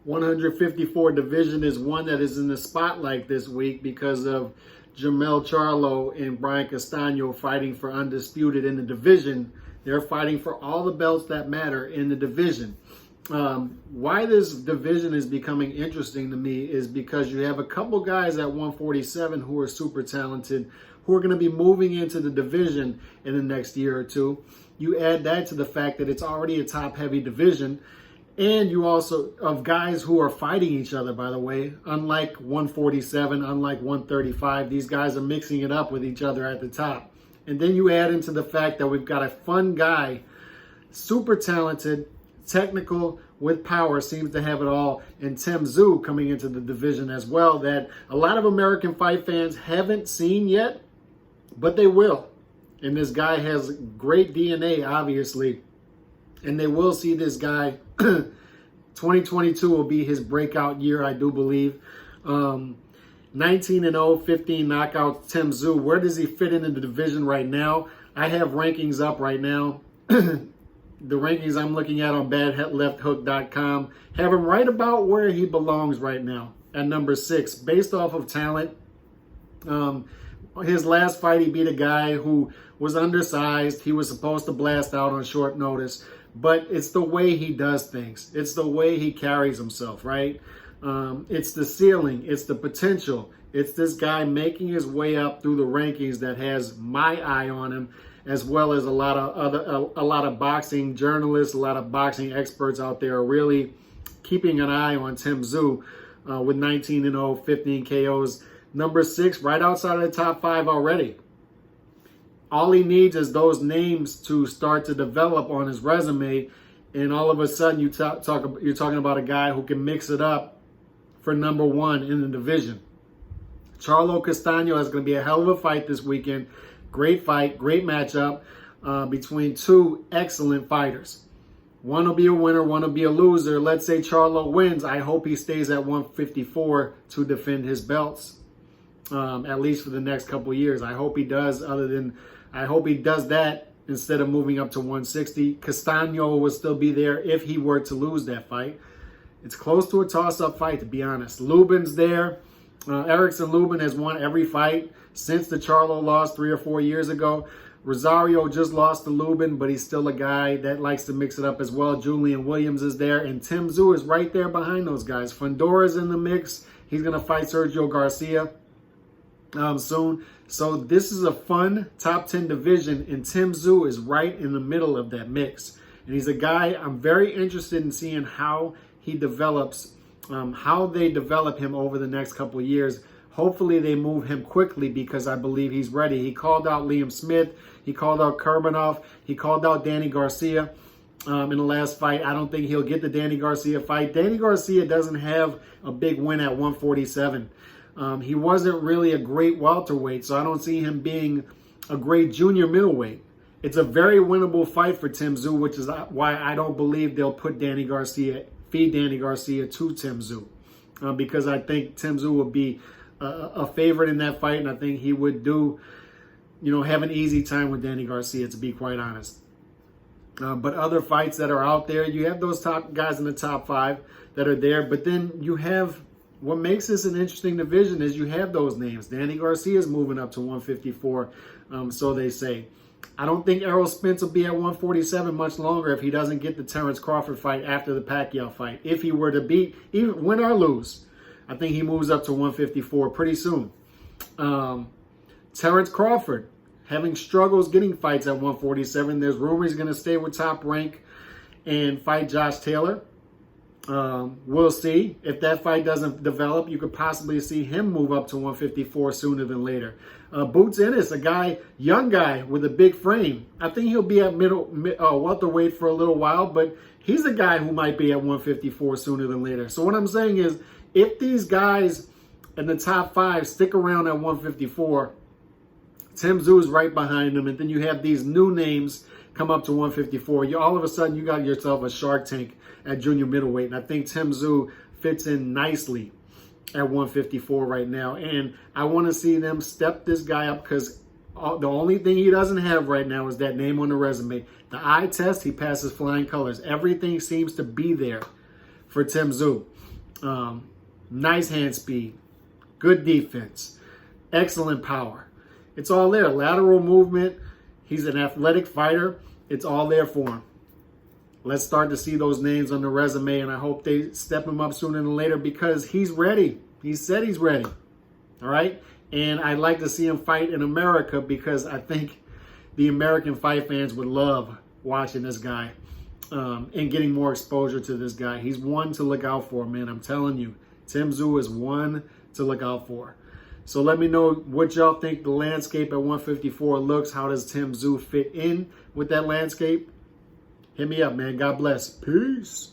154 division is one that is in the spotlight this week because of Jermell Charlo and Brian Castano fighting for undisputed in the division. They're fighting for all the belts that matter in the division. Why this division is becoming interesting to me is because you have a couple guys at 147 who are super talented, who are going to be moving into the division in the next year or two. You add that to the fact that it's already a top-heavy division, and you also, of guys who are fighting each other, by the way, unlike 147, unlike 135, these guys are mixing it up with each other at the top. And then you add into the fact that we've got a fun guy, super talented, technical, with power, seems to have it all, and Tszyu coming into the division as well, that a lot of American fight fans haven't seen yet, but they will. And this guy has great DNA, obviously, and they will see this guy. 2022 will be his breakout year, I do believe. 19-0, 15 knockouts, Tszyu. Where does he fit into the division right now? I have rankings up right now. The rankings I'm looking at on badlefthook.com have him right about where he belongs right now, at number 6, based off of talent. His last fight, he beat a guy who was undersized. He was supposed to blast out on short notice, but it's the way he does things. It's the way he carries himself, right? It's the ceiling. It's the potential. It's this guy making his way up through the rankings that has my eye on him, as well as a lot of boxing journalists, a lot of boxing experts out there are really keeping an eye on Tszyu with 19-0, 15 KOs. Number 6, right outside of the top 5 already. All he needs is those names to start to develop on his resume, and all of a sudden you're talking about a guy who can mix it up for number 1 in the division. Charlo Castano is going to be a hell of a fight this weekend. Great fight, great matchup between two excellent fighters. One will be a winner, one will be a loser. Let's say Charlo wins. I hope he stays at 154 to defend his belts, at least for the next couple of years. I hope he does. I hope he does that instead of moving up to 160. Castano will still be there if he were to lose that fight. It's close to a toss-up fight, to be honest. Lubin's there. Erickson Lubin has won every fight since the Charlo loss 3 or 4 years ago. Rosario just lost to Lubin, but he's still a guy that likes to mix it up as well. Julian Williams is there, and Tszyu is right there behind those guys. Fundora's in the mix. He's going to fight Sergio Garcia soon. So this is a fun top 10 division, and Tszyu is right in the middle of that mix. And he's a guy I'm very interested in seeing how he develops, how they develop him over the next couple of years. Hopefully they move him quickly because I believe he's ready. He called out Liam Smith. He called out Kurbanov. He called out Danny Garcia in the last fight. I don't think he'll get the Danny Garcia fight. Danny Garcia doesn't have a big win at 147. He wasn't really a great welterweight, so I don't see him being a great junior middleweight. It's a very winnable fight for Tszyu, which is why I don't believe they'll feed Danny Garcia to Tszyu, because I think Tszyu will be a favorite in that fight, and I think he would have an easy time with Danny Garcia, to be quite honest. But other fights that are out there, you have those top guys in the top 5 that are there, but then you have, what makes this an interesting division is you have those names. Danny Garcia is moving up to 154, so they say. I don't think Errol Spence will be at 147 much longer if he doesn't get the Terrence Crawford fight after the Pacquiao fight. If he were to beat, even win or lose, I think he moves up to 154 pretty soon. Terrence Crawford having struggles getting fights at 147. There's rumors he's going to stay with Top Rank and fight Josh Taylor. We'll see. If that fight doesn't develop, you could possibly see him move up to 154 sooner than later. Boots Ennis, a young guy with a big frame. I think he'll be at welterweight for a little while, but he's a guy who might be at 154 sooner than later. So what I'm saying is, if these guys in the top 5 stick around at 154, Tszyu is right behind them, and then you have these new names come up to 154. All of a sudden, you got yourself a Shark Tank at junior middleweight, and I think Tszyu fits in nicely at 154 right now. And I want to see them step this guy up, because the only thing he doesn't have right now is that name on the resume. The eye test, he passes flying colors. Everything seems to be there for Tszyu. Nice hand speed, good defense, excellent power. It's all there. Lateral movement. He's an athletic fighter. It's all there for him. Let's start to see those names on the resume, and I hope they step him up sooner than later because he's ready. He said he's ready. All right? And I'd like to see him fight in America because I think the American fight fans would love watching this guy and getting more exposure to this guy. He's one to look out for, man. I'm telling you. Tszyu is one to look out for. So let me know what y'all think the landscape at 154 looks. How does Tszyu fit in with that landscape? Hit me up, man. God bless. Peace.